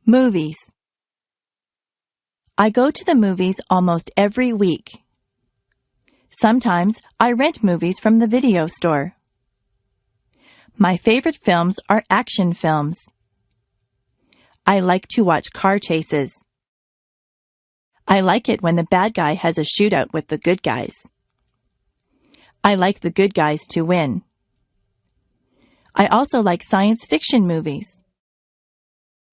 Movies. I go to the movies almost every week. Sometimes I rent movies from the video store. My favorite films are action films. I like to watch car chases. I like it when the bad guy has a shootout with the good guys. I like the good guys to win. I also like science fiction movies.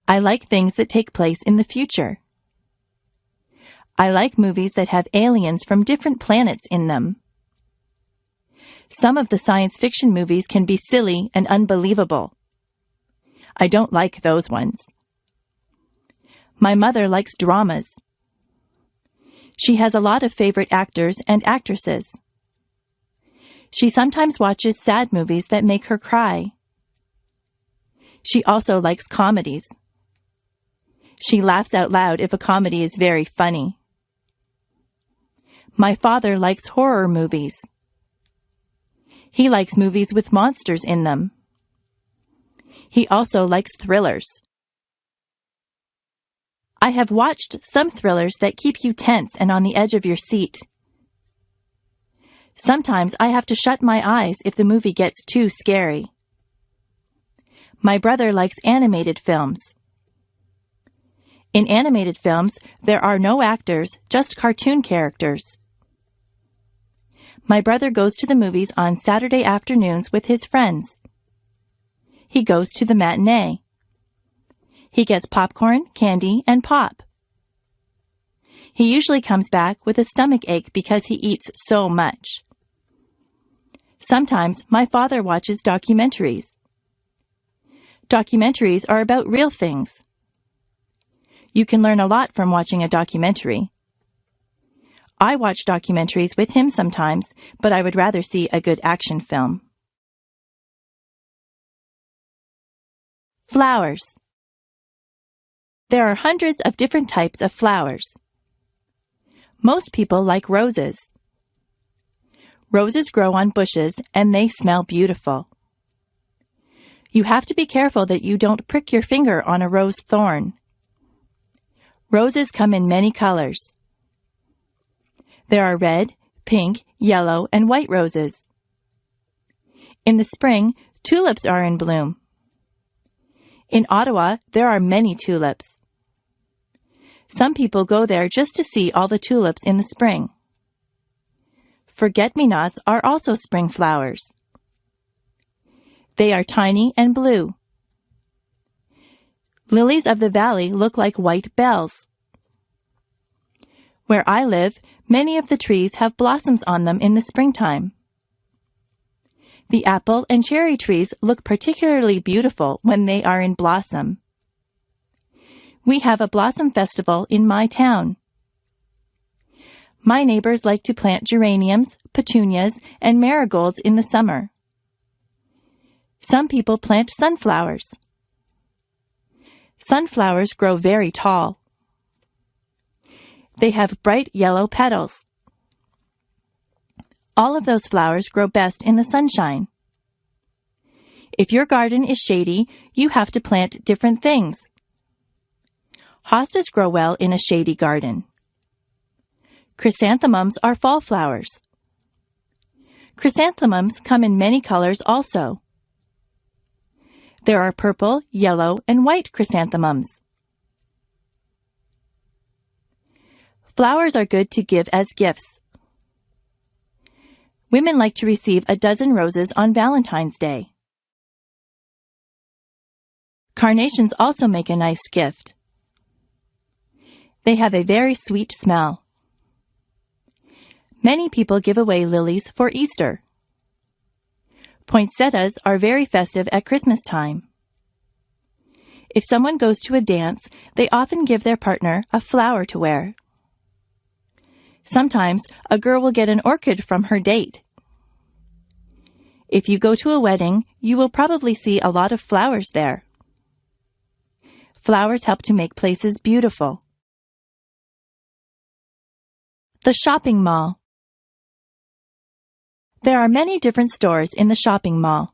I like things that take place in the future. I like movies that have aliens from different planets in them. Some of the science fiction movies can be silly and unbelievable. I don't like those ones. My mother likes dramas. She has a lot of favorite actors and actresses. She sometimes watches sad movies that make her cry. She also likes comedies. She laughs out loud if a comedy is very funny. My father likes horror movies. He likes movies with monsters in them. He also likes thrillers. I have watched some thrillers that keep you tense and on the edge of your seat. Sometimes I have to shut my eyes if the movie gets too scary. My brother likes animated films. In animated films, there are no actors, just cartoon characters. My brother goes to the movies on Saturday afternoons with his friends. He goes to the matinee. He gets popcorn, candy, and pop. He usually comes back with a stomach ache because he eats so much. Sometimes my father watches documentaries. Documentaries are about real things. You can learn a lot from watching a documentary. I watch documentaries with him sometimes, but I would rather see a good action film. Flowers. There are hundreds of different types of flowers. Most people like roses. Roses grow on bushes and they smell beautiful. You have to be careful that you don't prick your finger on a rose thorn. Roses come in many colors. There are red, pink, yellow, and white roses. In the spring, tulips are in bloom. In Ottawa, there are many tulips. Some people go there just to see all the tulips in the spring. Forget-me-nots are also spring flowers. They are tiny and blue. Lilies of the valley look like white bells. Where I live, many of the trees have blossoms on them in the springtime. The apple and cherry trees look particularly beautiful when they are in blossom. We have a blossom festival in my town. My neighbors like to plant geraniums, petunias, and marigolds in the summer. Some people plant sunflowers. Sunflowers grow very tall. They have bright yellow petals. All of those flowers grow best in the sunshine. If your garden is shady, you have to plant different things. Hostas grow well in a shady garden. Chrysanthemums are fall flowers. Chrysanthemums come in many colors also. There are purple, yellow, and white chrysanthemums. Flowers are good to give as gifts. Women like to receive a dozen roses on Valentine's Day. Carnations also make a nice gift. They have a very sweet smell. Many people give away lilies for Easter. Poinsettias are very festive at Christmas time. If someone goes to a dance, they often give their partner a flower to wear. Sometimes a girl will get an orchid from her date. If you go to a wedding, you will probably see a lot of flowers there. Flowers help to make places beautiful. The shopping mall. There are many different stores in the shopping mall.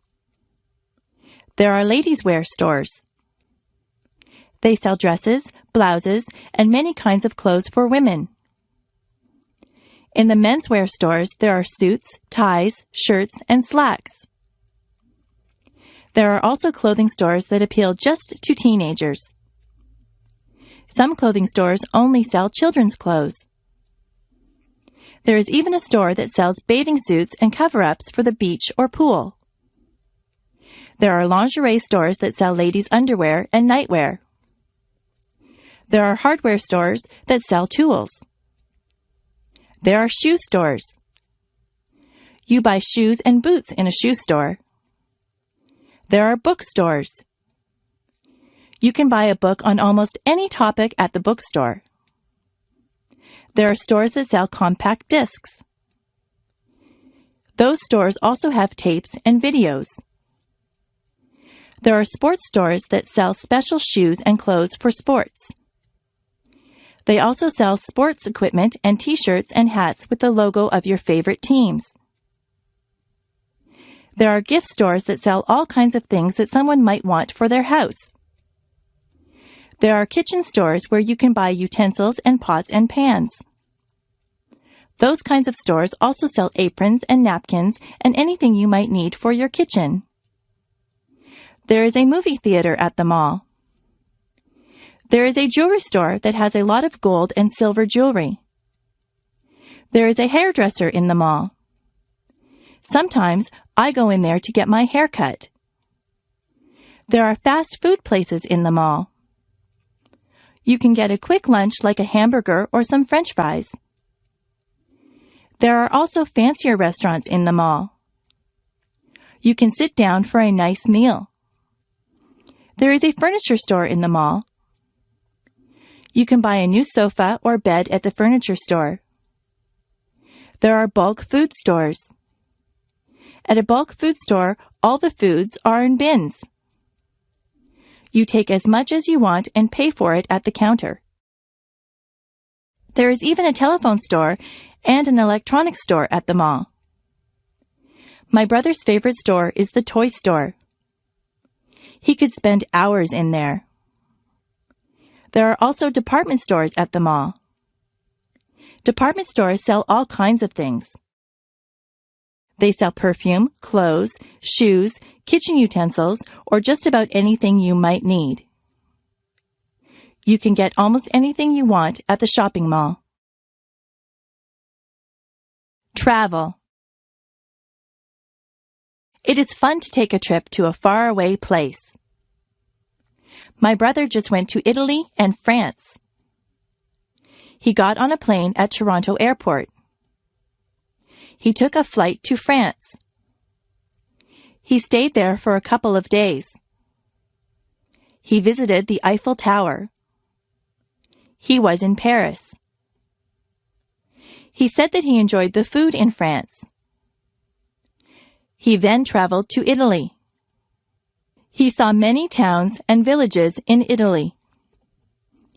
There are ladies' wear stores. They sell dresses, blouses, and many kinds of clothes for women. In the menswear stores, there are suits, ties, shirts, and slacks. There are also clothing stores that appeal just to teenagers. Some clothing stores only sell children's clothes. There is even a store that sells bathing suits and cover-ups for the beach or pool. There are lingerie stores that sell ladies' underwear and nightwear. There are hardware stores that sell tools. There are shoe stores. You buy shoes and boots in a shoe store. There are bookstores. You can buy a book on almost any topic at the bookstore. There are stores that sell compact discs. Those stores also have tapes and videos. There are sports stores that sell special shoes and clothes for sports. They also sell sports equipment and t-shirts and hats with the logo of your favorite teams. There are gift stores that sell all kinds of things that someone might want for their house. There are kitchen stores where you can buy utensils and pots and pans. Those kinds of stores also sell aprons and napkins and anything you might need for your kitchen. There is a movie theater at the mall. There is a jewelry store that has a lot of gold and silver jewelry. There is a hairdresser in the mall. Sometimes I go in there to get my hair cut. There are fast food places in the mall. You can get a quick lunch like a hamburger or some French fries. There are also fancier restaurants in the mall. You can sit down for a nice meal. There is a furniture store in the mall. You can buy a new sofa or bed at the furniture store. There are bulk food stores. At a bulk food store, all the foods are in bins. You take as much as you want and pay for it at the counter. There is even a telephone store and an electronics store at the mall. My brother's favorite store is the toy store. He could spend hours in there. There are also department stores at the mall. Department stores sell all kinds of things. They sell perfume, clothes, shoes, kitchen utensils, or just about anything you might need. You can get almost anything you want at the shopping mall. Travel. It is fun to take a trip to a faraway place. My brother just went to Italy and France. He got on a plane at Toronto Airport. He took a flight to France. He stayed there for a couple of days. He visited the Eiffel Tower. He was in Paris. He said that he enjoyed the food in France. He then traveled to Italy. He saw many towns and villages in Italy.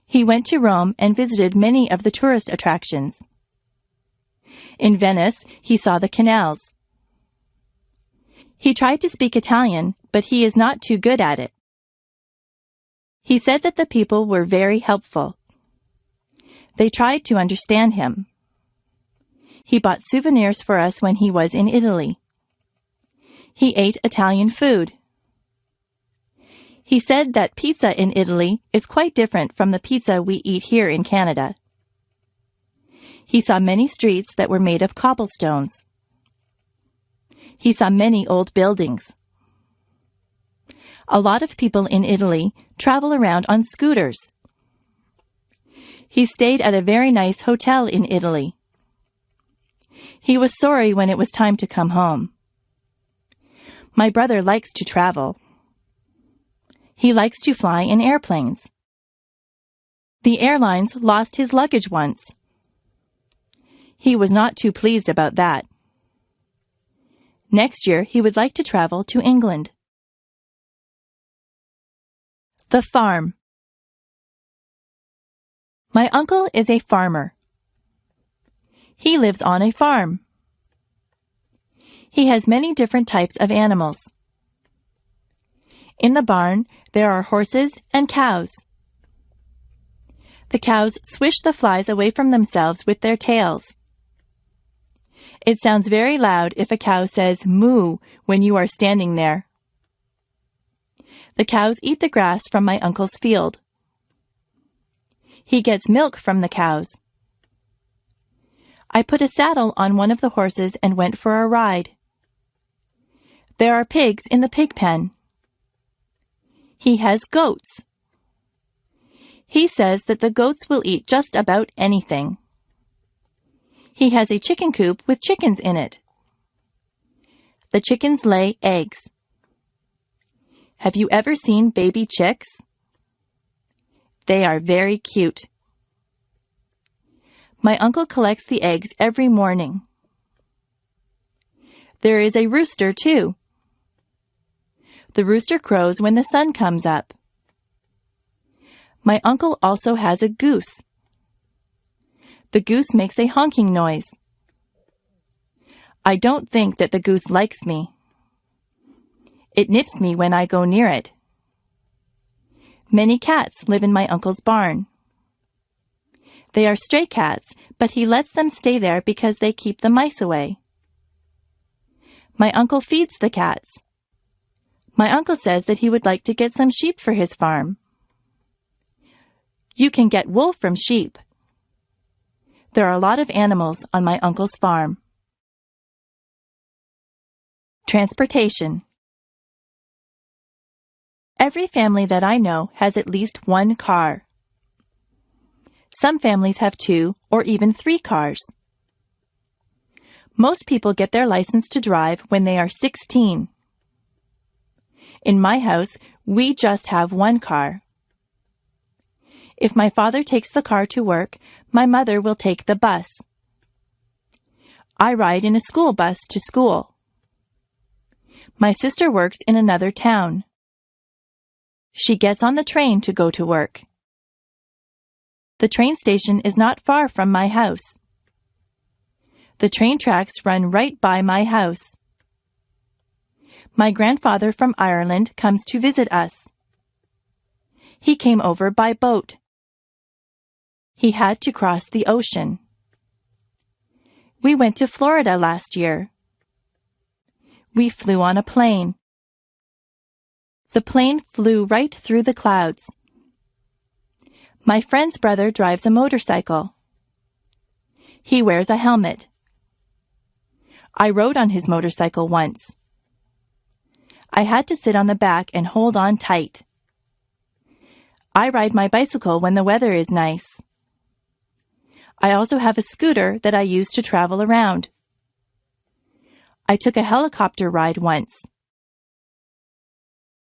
He went to Rome and visited many of the tourist attractions. In Venice, he saw the canals. He tried to speak Italian, but he is not too good at it. He said that the people were very helpful. They tried to understand him. He bought souvenirs for us when he was in Italy. He ate Italian food. He said that pizza in Italy is quite different from the pizza we eat here in Canada. He saw many streets that were made of cobblestones. He saw many old buildings. A lot of people in Italy travel around on scooters. He stayed at a very nice hotel in Italy. He was sorry when it was time to come home. My brother likes to travel. He likes to fly in airplanes. The airlines lost his luggage once. He was not too pleased about that. Next year, he would like to travel to England. The farm. My uncle is a farmer. He lives on a farm. He has many different types of animals. In the barn, there are horses and cows. The cows swish the flies away from themselves with their tails. It sounds very loud if a cow says moo when you are standing there. The cows eat the grass from my uncle's field. He gets milk from the cows. I put a saddle on one of the horses and went for a ride. There are pigs in the pig pen. He has goats. He says that the goats will eat just about anything. He has a chicken coop with chickens in it. The chickens lay eggs. Have you ever seen baby chicks? They are very cute. My uncle collects the eggs every morning. There is a rooster, too. The rooster crows when the sun comes up. My uncle also has a goose. The goose makes a honking noise. I don't think that the goose likes me. It nips me when I go near it. Many cats live in my uncle's barn. They are stray cats, but he lets them stay there because they keep the mice away. My uncle feeds the cats. My uncle says that he would like to get some sheep for his farm. You can get wool from sheep. There are a lot of animals on my uncle's farm. Transportation. Every family that I know has at least one car. Some families have 2 or even 3 cars. Most people get their license to drive when they are 16. In my house, we just have one car. If my father takes the car to work, my mother will take the bus. I ride in a school bus to school. My sister works in another town. She gets on the train to go to work. The train station is not far from my house. The train tracks run right by my house. My grandfather from Ireland comes to visit us. He came over by boat. He had to cross the ocean. We went to Florida last year. We flew on a plane. The plane flew right through the clouds. My friend's brother drives a motorcycle. He wears a helmet. I rode on his motorcycle once. I had to sit on the back and hold on tight. I ride my bicycle when the weather is nice. I also have a scooter that I use to travel around. I took a helicopter ride once.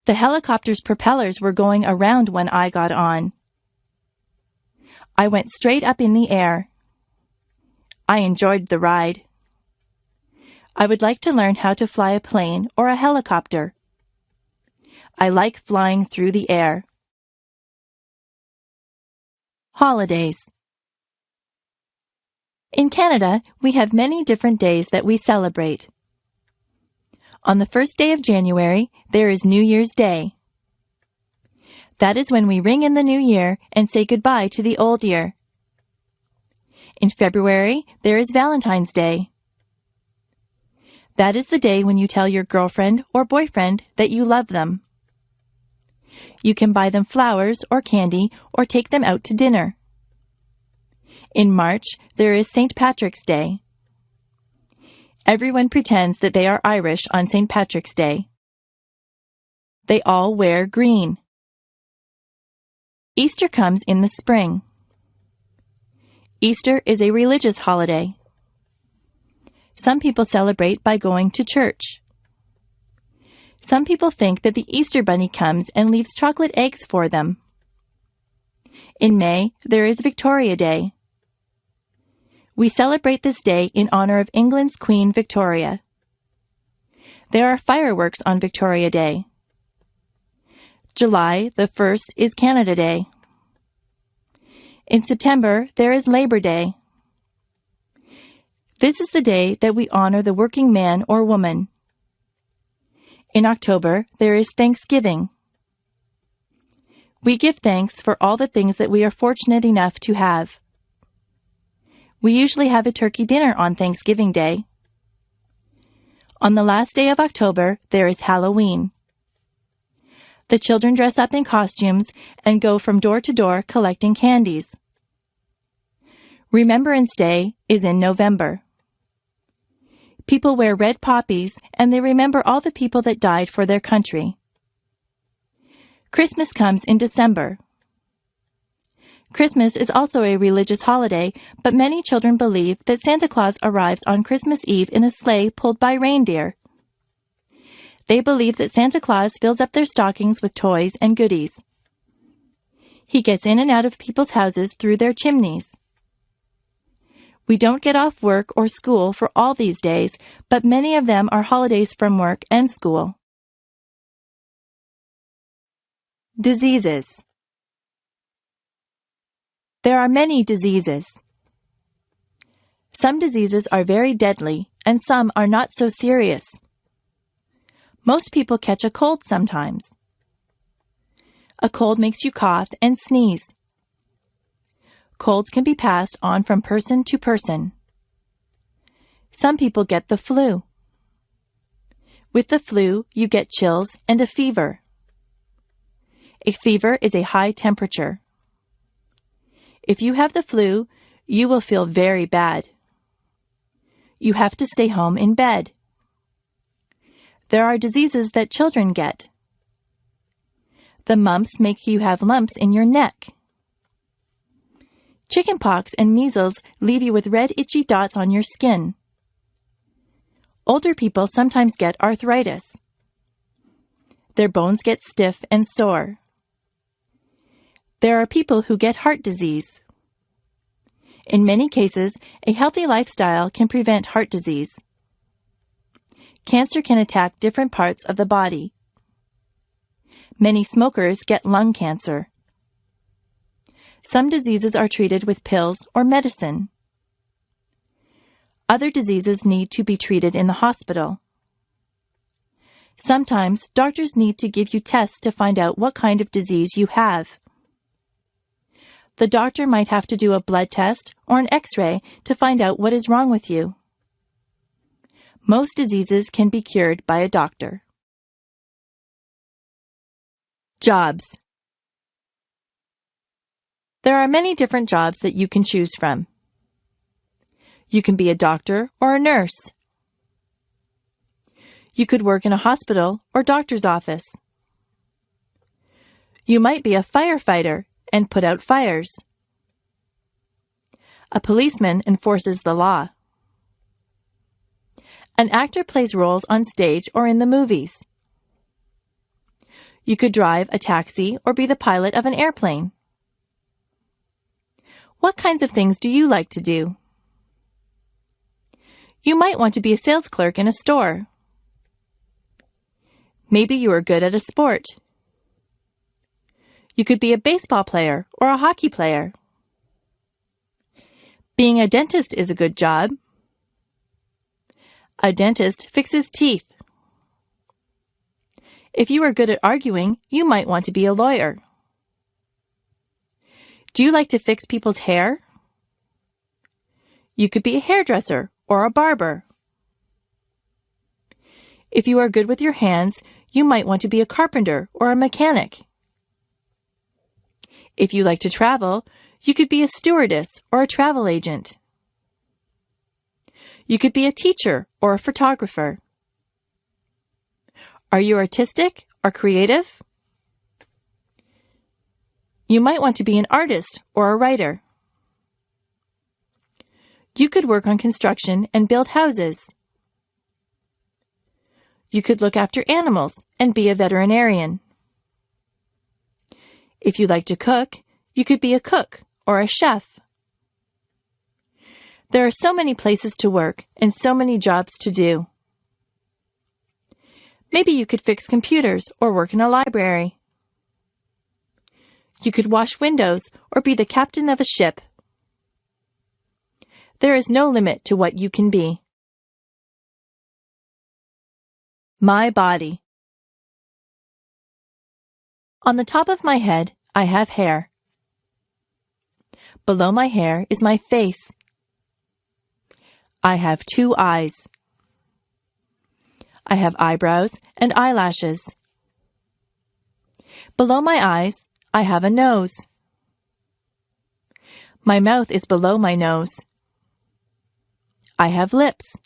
The helicopter's propellers were going around when I got on. I went straight up in the air. I enjoyed the ride. I would like to learn how to fly a plane or a helicopter. I like flying through the air. Holidays. In Canada, we have many different days that we celebrate. On the first day of January, there is New Year's Day. That is when we ring in the new year and say goodbye to the old year. In February, there is Valentine's Day. That is the day when you tell your girlfriend or boyfriend that you love them. You can buy them flowers or candy or take them out to dinner. In March, there is St. Patrick's Day. Everyone pretends that they are Irish on St. Patrick's Day. They all wear green. Easter comes in the spring. Easter is a religious holiday. Some people celebrate by going to church. Some people think that the Easter Bunny comes and leaves chocolate eggs for them. In May, there is Victoria Day. We celebrate this day in honor of England's Queen Victoria. There are fireworks on Victoria Day. July the 1st is Canada Day. In September, there is Labor Day. This is the day that we honor the working man or woman. In October, there is Thanksgiving. We give thanks for all the things that we are fortunate enough to have. We usually have a turkey dinner on Thanksgiving Day. On the last day of October, there is Halloween. The children dress up in costumes and go from door to door collecting candies. Remembrance Day is in November. People wear red poppies and they remember all the people that died for their country. Christmas comes in December. Christmas is also a religious holiday, but many children believe that Santa Claus arrives on Christmas Eve in a sleigh pulled by reindeer. They believe that Santa Claus fills up their stockings with toys and goodies. He gets in and out of people's houses through their chimneys. We don't get off work or school for all these days, but many of them are holidays from work and school. Diseases. There are many diseases. Some diseases are very deadly, and some are not so serious. Most people catch a cold sometimes. A cold makes you cough and sneeze. Colds can be passed on from person to person. Some people get the flu. With the flu, you get chills and a fever. A fever is a high temperature. If you have the flu, you will feel very bad. You have to stay home in bed. There are diseases that children get. The mumps make you have lumps in your neck. Chickenpox and measles leave you with red itchy dots on your skin. Older people sometimes get arthritis. Their bones get stiff and sore. There are people who get heart disease. In many cases, a healthy lifestyle can prevent heart disease. Cancer can attack different parts of the body. Many smokers get lung cancer. Some diseases are treated with pills or medicine. Other diseases need to be treated in the hospital. Sometimes doctors need to give you tests to find out what kind of disease you have. The doctor might have to do a blood test or an X-ray to find out what is wrong with you. Most diseases can be cured by a doctor. Jobs. There are many different jobs that you can choose from. You can be a doctor or a nurse. You could work in a hospital or doctor's office. You might be a firefighter and put out fires. A policeman enforces the law. An actor plays roles on stage or in the movies. You could drive a taxi or be the pilot of an airplane. What kinds of things do you like to do? You might want to be a sales clerk in a store. Maybe you are good at a sport. You could be a baseball player or a hockey player. Being a dentist is a good job. A dentist fixes teeth. If you are good at arguing, you might want to be a lawyer. Do you like to fix people's hair? You could be a hairdresser or a barber. If you are good with your hands, you might want to be a carpenter or a mechanic. If you like to travel, you could be a stewardess or a travel agent. You could be a teacher or a photographer. Are you artistic or creative? You might want to be an artist or a writer. You could work on construction and build houses. You could look after animals and be a veterinarian. If you like to cook, you could be a cook or a chef. There are so many places to work and so many jobs to do. Maybe you could fix computers or work in a library. You could wash windows or be the captain of a ship. There is no limit to what you can be. My body. On the top of my head, I have hair. Below my hair is my face. I have 2 eyes. I have eyebrows and eyelashes. Below my eyes, I have a nose. My mouth is below my nose. I have lips.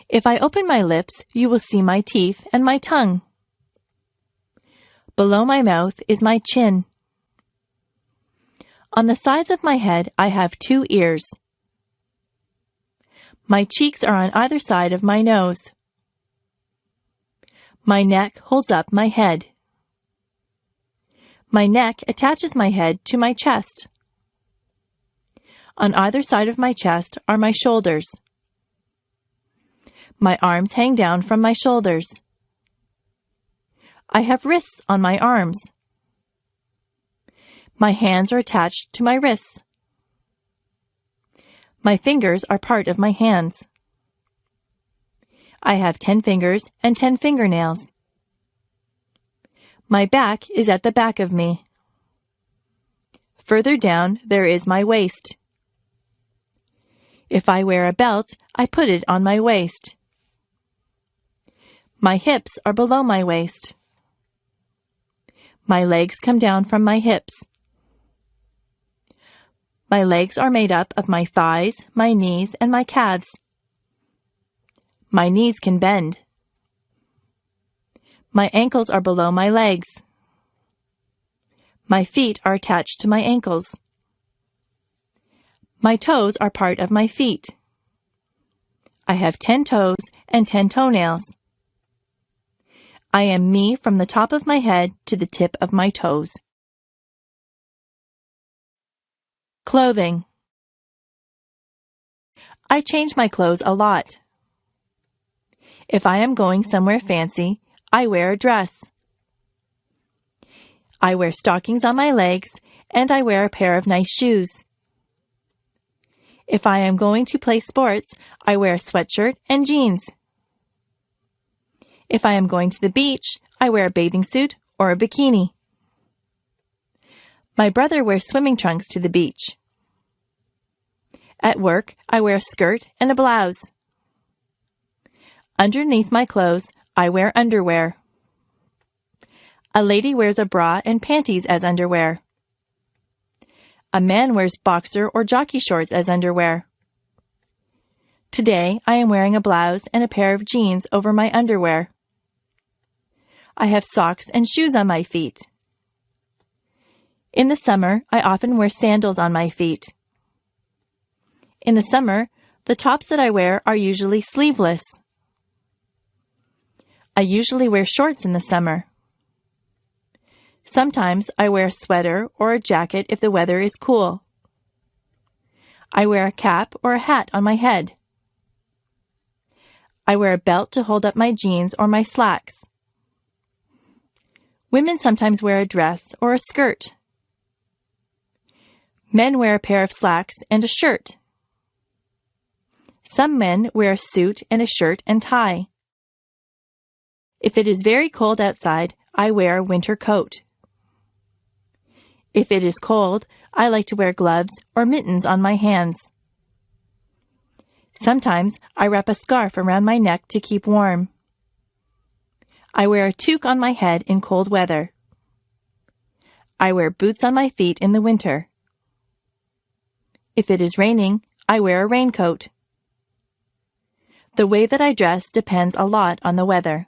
If I open my lips, you will see my teeth and my tongue. Below my mouth is my chin. On the sides of my head, I have 2 ears. My cheeks are on either side of my nose. My neck holds up my head. My neck attaches my head to my chest. On either side of my chest are my shoulders. My arms hang down from my shoulders. I have wrists on my arms. My hands are attached to my wrists. My fingers are part of my hands. I have 10 fingers and 10 fingernails. My back is at the back of me. Further down, there is my waist. If I wear a belt, I put it on my waist. My hips are below my waist. My legs come down from my hips. My legs are made up of my thighs, my knees, and my calves. My knees can bend. My ankles are below my legs. My feet are attached to my ankles. My toes are part of my feet. I have 10 toes and 10 toenails. I am me from the top of my head to the tip of my toes. Clothing. I change my clothes a lot. If I am going somewhere fancy, I wear a dress. I wear stockings on my legs, and I wear a pair of nice shoes. If I am going to play sports, I wear a sweatshirt and jeans. If I am going to the beach, I wear a bathing suit or a bikini. My brother wears swimming trunks to the beach. At work, I wear a skirt and a blouse. Underneath my clothes, I wear underwear. A lady wears a bra and panties as underwear. A man wears boxer or jockey shorts as underwear. Today, I am wearing a blouse and a pair of jeans over my underwear. I have socks and shoes on my feet. In the summer, I often wear sandals on my feet. In the summer, the tops that I wear are usually sleeveless. I usually wear shorts in the summer. Sometimes I wear a sweater or a jacket if the weather is cool. I wear a cap or a hat on my head. I wear a belt to hold up my jeans or my slacks. Women sometimes wear a dress or a skirt. Men wear a pair of slacks and a shirt. Some men wear a suit and a shirt and tie. If it is very cold outside, I wear a winter coat. If it is cold, I like to wear gloves or mittens on my hands. Sometimes I wrap a scarf around my neck to keep warm. I wear a toque on my head in cold weather. I wear boots on my feet in the winter. If it is raining, I wear a raincoat. The way that I dress depends a lot on the weather.